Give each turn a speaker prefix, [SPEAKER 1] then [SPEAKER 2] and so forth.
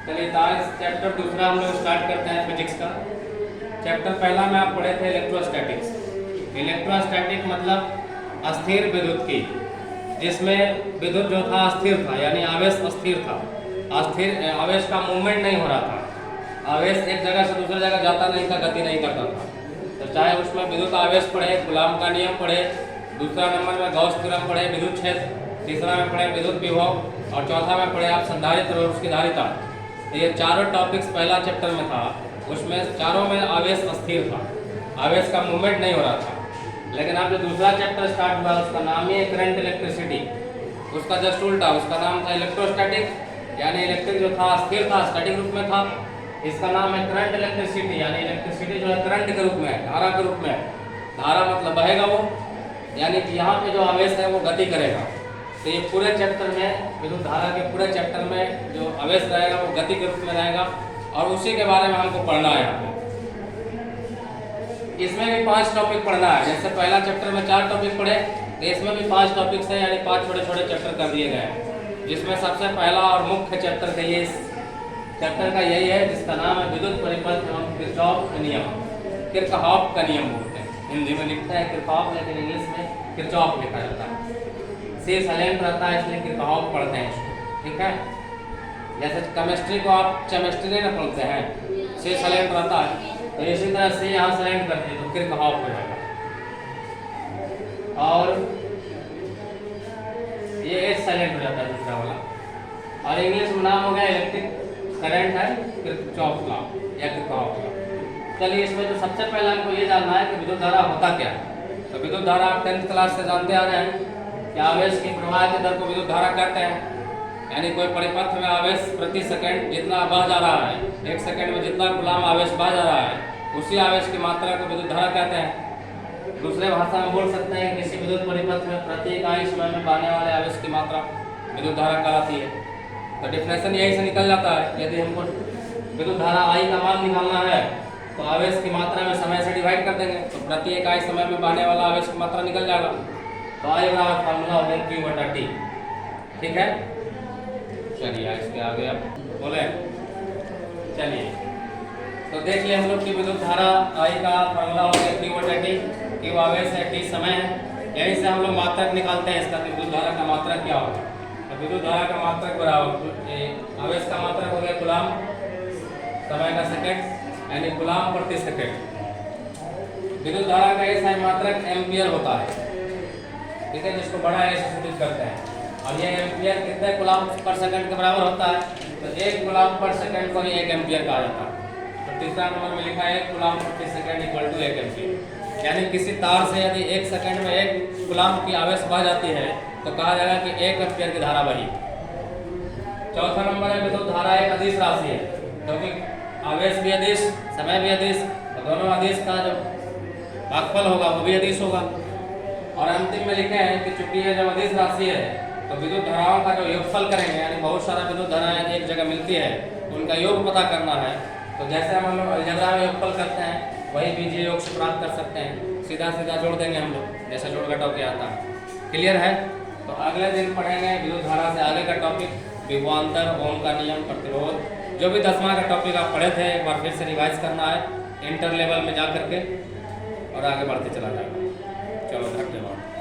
[SPEAKER 1] चलिए आज चैप्टर दूसरा हम लोग स्टार्ट करते हैं फिजिक्स का। चैप्टर पहला में आप पढ़े थे इलेक्ट्रोस्टैटिक्स। इलेक्ट्रोस्टैटिक मतलब अस्थिर विद्युत की, जिसमें विद्युत जो था अस्थिर था, यानी आवेश अस्थिर था। अस्थिर आवेश का मूवमेंट नहीं हो रहा था। आवेश एक जगह से दूसरी जगह जाता नहीं था, गति नहीं करता था। तो चाहे उसमें विद्युत आवेश पढ़े, कूलॉम का नियम पढ़े, दूसरा नंबर में गॉस थ्योरम पढ़े विद्युत क्षेत्र, तीसरा में पढ़े विद्युत विभव, और चौथा में पढ़े आप संधारित्र और उसकी धारिता। तो ये चारों टॉपिक्स पहला चैप्टर में था। उसमें चारों में आवेश अस्थिर था, आवेश का मूवमेंट नहीं हो रहा था। लेकिन अब जो दूसरा चैप्टर स्टार्ट हुआ उसका नाम ही है करंट इलेक्ट्रिसिटी। उसका जस्ट उल्टा, उसका नाम था इलेक्ट्रोस्टैटिक, यानी इलेक्ट्रिक जो था अस्थिर था, स्टैटिक रूप में था। इसका नाम है करंट इलेक्ट्रिसिटी, यानी इलेक्ट्रिसिटी जो है करंट के रूप में है, धारा के रूप में है। धारा मतलब बहेगा वो, यानी कि यहाँ पे जो आवेश है वो गति करेगा। तो ये पूरे चैप्टर में, विद्युत धारा के पूरे चैप्टर में जो आवेश रहेगा वो गति के रूप में रहेगा, और उसी के बारे में हमको पढ़ना है यहाँ पे। इसमें भी 5 टॉपिक पढ़ना है। जैसे पहला चैप्टर में 4 टॉपिक पढ़े, तो इसमें भी 5 टॉपिक्स हैं, यानी 5 छोटे छोटे चैप्टर कर दिए गए हैं। जिसमें सबसे पहला और मुख्य चैप्टर का ये चैप्टर का यही है, जिसका नाम है विद्युत परिपथ एवं किरचॉफ का नियम। किरचॉफ का नियम बोलते हैं, हिंदी में लिखता है किरचॉफ, लेकिन इंग्लिश में किरचॉफ लिखा जाता है। सी साइलेंट रहता है इसलिए किरचॉफ पढ़ते हैं इसको, ठीक है। जैसे केमिस्ट्री को आप केमिस्ट्री ना पढ़ते हैं, सी साइलेंट रहता है, तो इसी तरह से यहाँ साइलेंट करते हैं तो किरचॉफ हो जाएगा। और ये एच साइलेंट हो जाता है दूसरा वाला। और इंग्लिश में नाम हो गया इलेक्ट्रिक करंट है किरचॉफ लॉ या किरचॉफ लॉ। चलिए इसमें तो सबसे पहले हमको ये जानना है कि विद्युत धारा होता क्या है। तो विद्युत धारा आप 10th क्लास से जानते आ रहे हैं कि आवेश की प्रवाह के दर को विद्युत धारा कहते हैं। यानी कोई परिपथ में आवेश प्रति सेकंड जितना बह जा रहा है, 1 सेकंड में जितना कूलॉम आवेश बह जा रहा है, उसी आवेश की मात्रा को विद्युत धारा कहते हैं। दूसरे भाषा में बोल सकते हैं किसी विद्युत परिपथ में प्रति इकाई समय में बहने वाले आवेश की मात्रा विद्युत धारा कहलाती है। तो डिफिनेशन यही से निकल जाता है। यदि हमको विद्युत धारा आई का मान निकालना है तो आवेश की मात्रा में समय से डिवाइड कर देंगे, तो प्रति इकाई समय में बहने वाला आवेश की मात्रा निकल जाएगा। तो आई बराबर फार्मूला हो गया Q/T, ठीक है। चलिए इसके आगे अब बोले, चलिए तो देख लिया हम लोग कि विद्युत धारा आई का फार्मूला हो गया Q/T। Q आवेश है, T समय है। यहीं से हम लोग मात्रक निकालते हैं इसका, विद्युत धारा का मात्रक क्या होगा। तो विद्युत धारा का मात्रक बराबर आवेश का मात्रक हो गया कूलॉम, समय का सेकंड यानी कूलॉम प्रति सेकंड। विद्युत धारा का ऐसा मात्रक एम्पियर होता है, ठीक है, जिसको बड़ा ए से सूचित करते हैं। और ये एम्पियर कितने कूलॉम पर सेकंड के बराबर होता है, तो 1 कूलॉम पर सेकंड को ही 1 एम्पियर कहा जाता है। तो तीसरा नंबर में लिखा है 1 कूलॉम प्रति सेकंड इक्वल टू 1 एम्पियर। यानी किसी तार से यदि 1 सेकंड में 1 कूलॉम की आवेश बह जाती है तो कहा जाएगा कि 1 एम्पियर की धारा बही। चौथा नंबर है विद्युत धारा एक अदिश राशि है, क्योंकि आवेश भी अदिश, समय भी अदिश, तो दोनों अदिश का जो भागफल होगा वो भी अदिश होगा। और अंतिम में लिखे हैं कि चूंकि ये जब अदिश राशि है तो विद्युत धाराओं का जो योगफल करेंगे, यानी बहुत सारा विद्युत धाराएं एक जगह मिलती है, उनका योग पता करना है। तो जैसे हम लोग अलजेब्रा में योगफल करते हैं, वही बीजीय योग से प्राप्त कर सकते हैं। सीधा सीधा जोड़ देंगे हम लोग, जैसे जोड़ घटाव किया आता है। क्लियर है। तो अगले दिन पढ़ेंगे विद्युत धारा से आगे का टॉपिक, विभवांतर, ओम का नियम, प्रतिरोध। जो भी 10वां का टॉपिक आप पढ़े थे एक बार फिर से रिवाइज करना है इंटर लेवल में जा करके, और आगे बढ़ते चला जाएगा। चलो धन्यवाद।